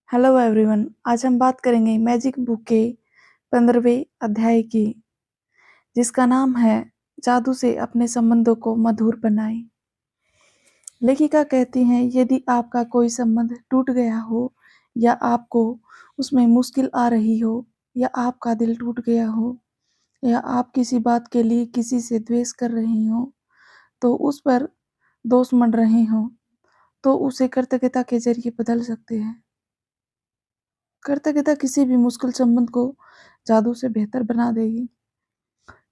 Hello everyone. आज हम बात करेंगे मैजिक बुक के 15वें अध्याय की, जिसका नाम है जादू से अपने संबंधों को मधुर बनाएं। लेखिका कहती हैं, यदि आपका कोई संबंध टूट गया हो या आपको उसमें मुश्किल आ रही हो या आपका दिल टूट गया हो या आप किसी बात के लिए किसी से द्वेष कर रही हो, तो उस पर दोष मंड रहे हो, तो उसे कृतज्ञता के जरिए बदल सकते हैं। कृतज्ञता किसी भी मुश्किल संबंध को जादू से बेहतर बना देगी।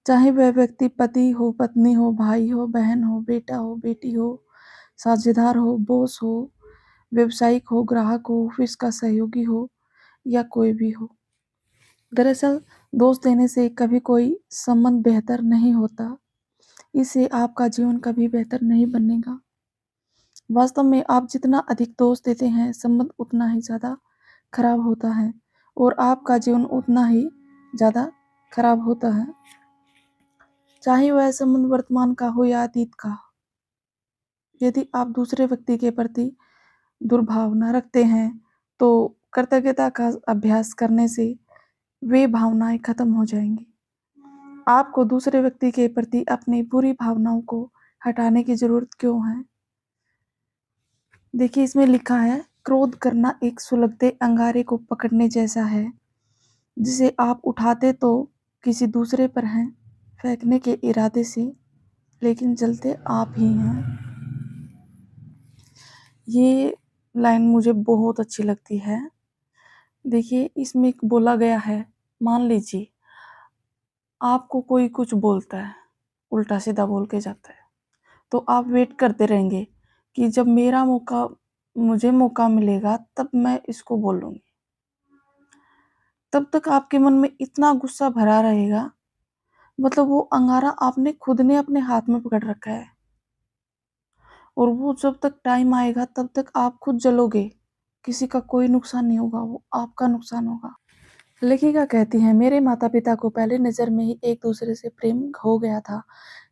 चाहे वह व्यक्ति पति हो, पत्नी हो, भाई हो, बहन हो, बेटा हो, बेटी हो, साझेदार हो, बॉस हो, व्यवसायिक हो, ग्राहक हो, ऑफिस का सहयोगी हो या कोई भी हो। दरअसल दोष देने से कभी कोई संबंध बेहतर नहीं होता। इससे आपका जीवन कभी बेहतर नहीं बनेगा। वास्तव में आप जितना अधिक दोष देते हैं, संबंध उतना ही ज़्यादा खराब होता है और आपका जीवन उतना ही ज़्यादा खराब होता है, चाहे वह संबंध वर्तमान का हो या अतीत का। यदि आप दूसरे व्यक्ति के प्रति दुर्भावना रखते हैं, तो कृतज्ञता का अभ्यास करने से वे भावनाएं खत्म हो जाएंगी। आपको दूसरे व्यक्ति के प्रति अपनी बुरी भावनाओं को हटाने की जरूरत क्यों है? देखिए, इसमें लिखा है, क्रोध करना एक सुलगते अंगारे को पकड़ने जैसा है, जिसे आप उठाते तो किसी दूसरे पर हैं, फेंकने के इरादे से, लेकिन जलते आप ही हैं। ये लाइन मुझे बहुत अच्छी लगती है। देखिए, इसमें एक बोला गया है, मान लीजिए आपको कोई कुछ बोलता है, उल्टा सीधा बोल के जाता है, तो आप वेट करते रहेंगे कि जब मुझे मौका मिलेगा तब मैं इसको बोलूँगी। तब तक आपके मन में इतना गुस्सा भरा रहेगा, मतलब वो अंगारा आपने खुद ने अपने हाथ में पकड़ रखा है, और वो जब तक टाइम आएगा तब तक आप खुद जलोगे। किसी का कोई नुकसान नहीं होगा, वो आपका नुकसान होगा। लेखिका कहती हैं, मेरे माता पिता को पहले नज़र में ही एक दूसरे से प्रेम हो गया था।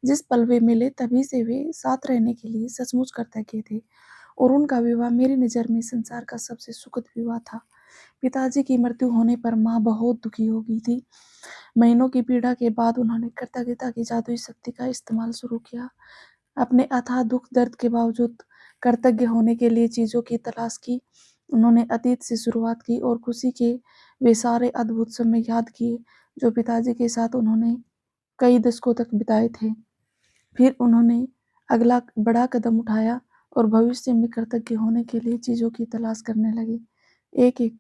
जिस पल वे मिले तभी से वे साथ रहने के लिए सचमुच कृतज्ञ थे, और उनका विवाह मेरी नज़र में संसार का सबसे सुखद विवाह था। पिताजी की मृत्यु होने पर माँ बहुत दुखी हो गई थी। महीनों की पीड़ा के बाद उन्होंने कृतज्ञता की जादुई शक्ति का इस्तेमाल शुरू किया। अपने अथाह दुख दर्द के बावजूद कृतज्ञ होने के लिए चीज़ों की तलाश की। उन्होंने अतीत से शुरुआत की और खुशी के वे सारे अद्भुत समय याद किए जो पिताजी के साथ उन्होंने कई दशकों तक बिताए थे। फिर उन्होंने अगला बड़ा कदम उठाया और भविष्य में कृतज्ञ होने के लिए चीज़ों की तलाश करने लगे। एक एक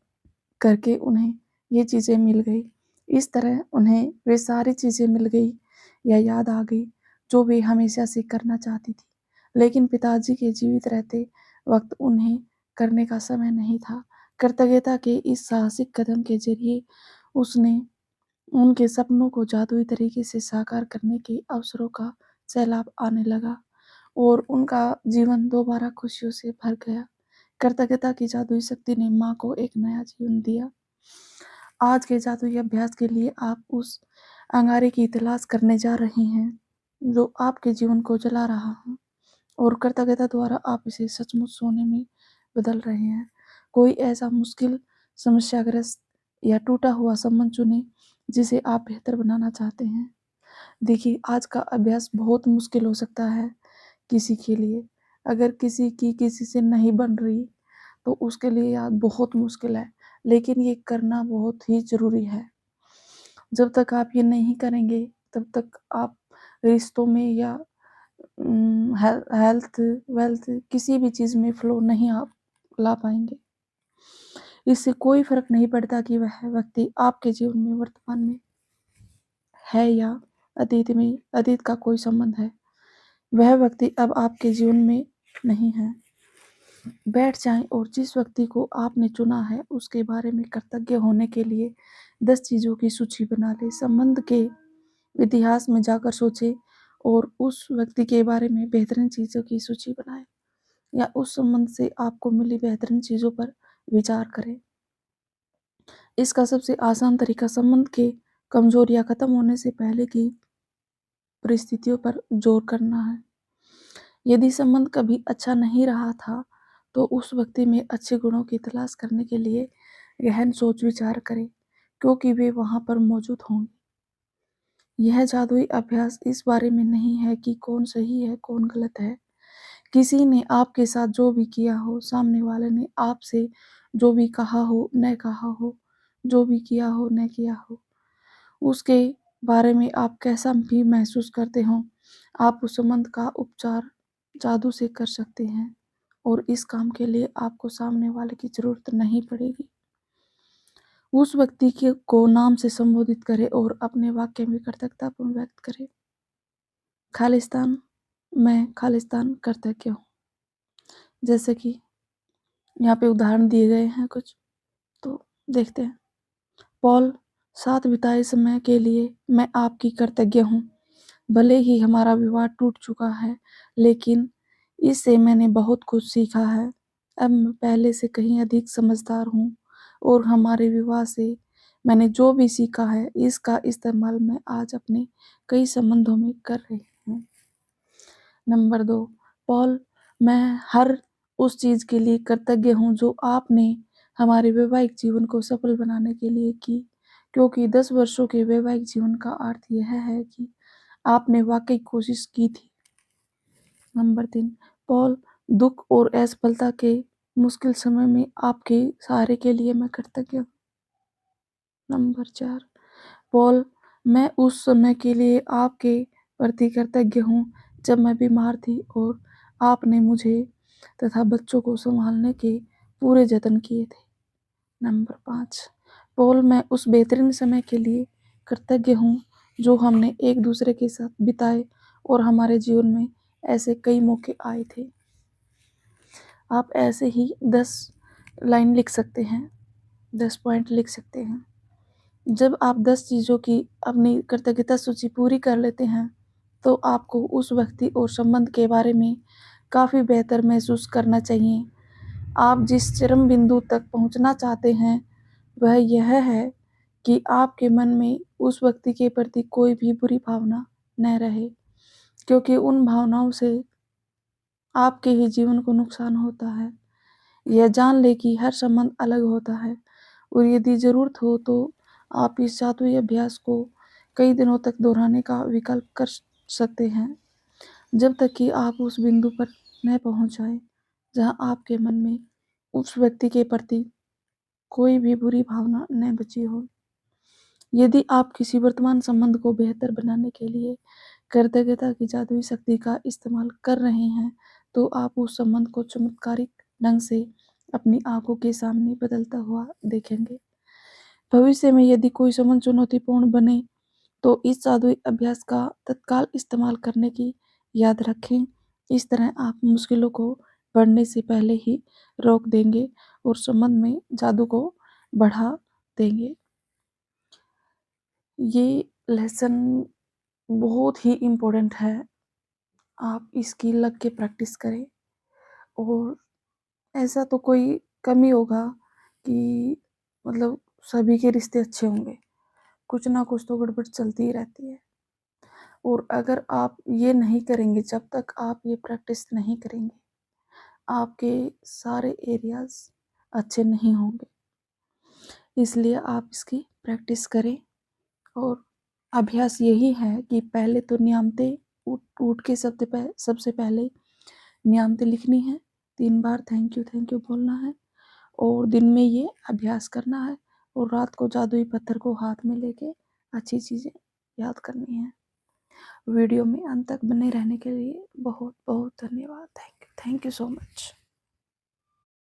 करके उन्हें ये चीज़ें मिल गई। इस तरह उन्हें वे सारी चीज़ें मिल गई या याद आ गई जो वे हमेशा से करना चाहती थी, लेकिन पिताजी के जीवित रहते वक्त उन्हें करने का समय नहीं था। कृतज्ञता के इस साहसिक कदम के जरिए उसने उनके सपनों को जादुई तरीके से साकार करने के अवसरों का सैलाब आने लगा और उनका जीवन दोबारा खुशियों से भर गया। कृतज्ञता की जादुई शक्ति ने माँ को एक नया जीवन दिया। आज के जादुई अभ्यास के लिए आप उस अंगारे की तलाश करने जा रहे हैं जो आपके जीवन को जला रहा है, और कृतज्ञता द्वारा आप इसे सचमुच सोने में बदल रहे हैं। कोई ऐसा मुश्किल, समस्याग्रस्त या टूटा हुआ संबंध चुनें जिसे आप बेहतर बनाना चाहते हैं। देखिए, आज का अभ्यास बहुत मुश्किल हो सकता है किसी के लिए। अगर किसी की किसी से नहीं बन रही तो उसके लिए यार बहुत मुश्किल है, लेकिन ये करना बहुत ही ज़रूरी है। जब तक आप ये नहीं करेंगे तब तक आप रिश्तों में या हेल्थ वेल्थ किसी भी चीज़ में फ्लो नहीं आप ला पाएंगे। इससे कोई फर्क नहीं पड़ता कि वह व्यक्ति आपके जीवन में वर्तमान में है या अतीत का कोई संबंध है। वह व्यक्ति अब आपके जीवन में नहीं है। बैठ जाएं और जिस व्यक्ति को आपने चुना है उसके बारे में कृतज्ञ होने के लिए 10 चीज़ों की सूची बना लें। संबंध के इतिहास में जाकर सोचें और उस व्यक्ति के बारे में बेहतरीन चीज़ों की सूची बनाएं, या उस संबंध से आपको मिली बेहतरीन चीज़ों पर विचार करें। इसका सबसे आसान तरीका संबंध के कमजोरियां खत्म होने से पहले की परिस्थितियों पर जोर करना है। यदि संबंध कभी अच्छा नहीं रहा था तो उस व्यक्ति में अच्छे गुणों की तलाश करने के लिए गहन सोच विचार करें, क्योंकि वे वहाँ पर मौजूद होंगे। यह जादुई अभ्यास इस बारे में नहीं है कि कौन सही है, कौन गलत है। किसी ने आपके साथ जो भी किया हो, सामने वाले ने आपसे जो भी कहा हो, न कहा हो, जो भी किया हो, न किया हो, उसके बारे में आप कैसा भी महसूस करते हो, आप उस संबंध का उपचार जादू से कर सकते हैं और इस काम के लिए आपको सामने वाले की ज़रूरत नहीं पड़ेगी। उस व्यक्ति को नाम से संबोधित करें और अपने वाक्य में कृतज्ञतापूर्ण व्यक्त करें। खालिस्तान, मैं खालिस्तान कृतज्ञ हूँ। जैसे कि यहाँ पे उदाहरण दिए गए हैं कुछ, तो देखते हैं। पॉल, साथ बिताए समय के लिए मैं आपकी कृतज्ञ हूँ। भले ही हमारा विवाह टूट चुका है, लेकिन इससे मैंने बहुत कुछ सीखा है। अब मैं पहले से कहीं अधिक समझदार हूँ और हमारे विवाह से मैंने जो भी सीखा है, इसका इस्तेमाल मैं आज अपने कई संबंधों में कर रही हूँ। नंबर 2, पॉल, मैं हर उस चीज़ के लिए कृतज्ञ हूँ जो आपने हमारे वैवाहिक जीवन को सफल बनाने के लिए की, क्योंकि 10 वर्षों के वैवाहिक जीवन का अर्थ यह है कि आपने वाकई कोशिश की थी। नंबर 3, पॉल, दुख और असफलता के मुश्किल समय में आपके सहारे के लिए मैं कृतज्ञ हूँ। नंबर 4, पॉल, मैं उस समय के लिए आपके प्रति कृतज्ञ हूँ जब मैं बीमार थी और आपने मुझे तथा बच्चों को संभालने के पूरे जतन किए थे। नंबर 5, पॉल, मैं उस बेहतरीन समय के लिए कृतज्ञ हूँ जो हमने एक दूसरे के साथ बिताए और हमारे जीवन में ऐसे कई मौके आए थे। आप ऐसे ही 10 लाइन लिख सकते हैं, 10 पॉइंट लिख सकते हैं। जब आप 10 चीज़ों की अपनी कृतज्ञता सूची पूरी कर लेते हैं, तो आपको उस व्यक्ति और संबंध के बारे में काफ़ी बेहतर महसूस करना चाहिए। आप जिस चरम बिंदु तक पहुंचना चाहते हैं, वह यह है कि आपके मन में उस व्यक्ति के प्रति कोई भी बुरी भावना न रहे, क्योंकि उन भावनाओं से आपके ही जीवन को नुकसान होता है। यह जान लें कि हर संबंध अलग होता है और यदि ज़रूरत हो तो आप इस जादुई अभ्यास को कई दिनों तक दोहराने का विकल्प कर सकते हैं, जब तक कि आप उस बिंदु पर न पहुंच जाएं जहां आपके मन में उस व्यक्ति के प्रति कोई भी बुरी भावना न बची हो। यदि आप किसी वर्तमान संबंध को बेहतर बनाने के लिए कृतज्ञता की जादुई शक्ति का इस्तेमाल कर रहे हैं, तो आप उस संबंध को चमत्कारिक ढंग से अपनी आंखों के सामने बदलता हुआ देखेंगे। भविष्य में यदि कोई संबंध चुनौतीपूर्ण बने, तो इस जादुई अभ्यास का तत्काल इस्तेमाल करने की याद रखें। इस तरह आप मुश्किलों को बढ़ने से पहले ही रोक देंगे और संबंध में जादू को बढ़ा देंगे। ये लेसन बहुत ही इम्पोर्टेंट है। आप इसकी लग के प्रैक्टिस करें और ऐसा तो कोई कम ही होगा कि मतलब सभी के रिश्ते अच्छे होंगे। कुछ ना कुछ तो गड़बड़ चलती ही रहती है। और अगर आप ये नहीं करेंगे, जब तक आप ये प्रैक्टिस नहीं करेंगे, आपके सारे एरियाज अच्छे नहीं होंगे। इसलिए आप इसकी प्रैक्टिस करें और अभ्यास यही है कि पहले तो नियामतें उठ उठ के सबसे पहले नियामतें लिखनी है। 3 बार थैंक यू बोलना है और दिन में ये अभ्यास करना है और रात को जादुई पत्थर को हाथ में लेके अच्छी चीज़ें याद करनी है। वीडियो में अंत तक बने रहने के लिए बहुत बहुत धन्यवाद। Thank you so much.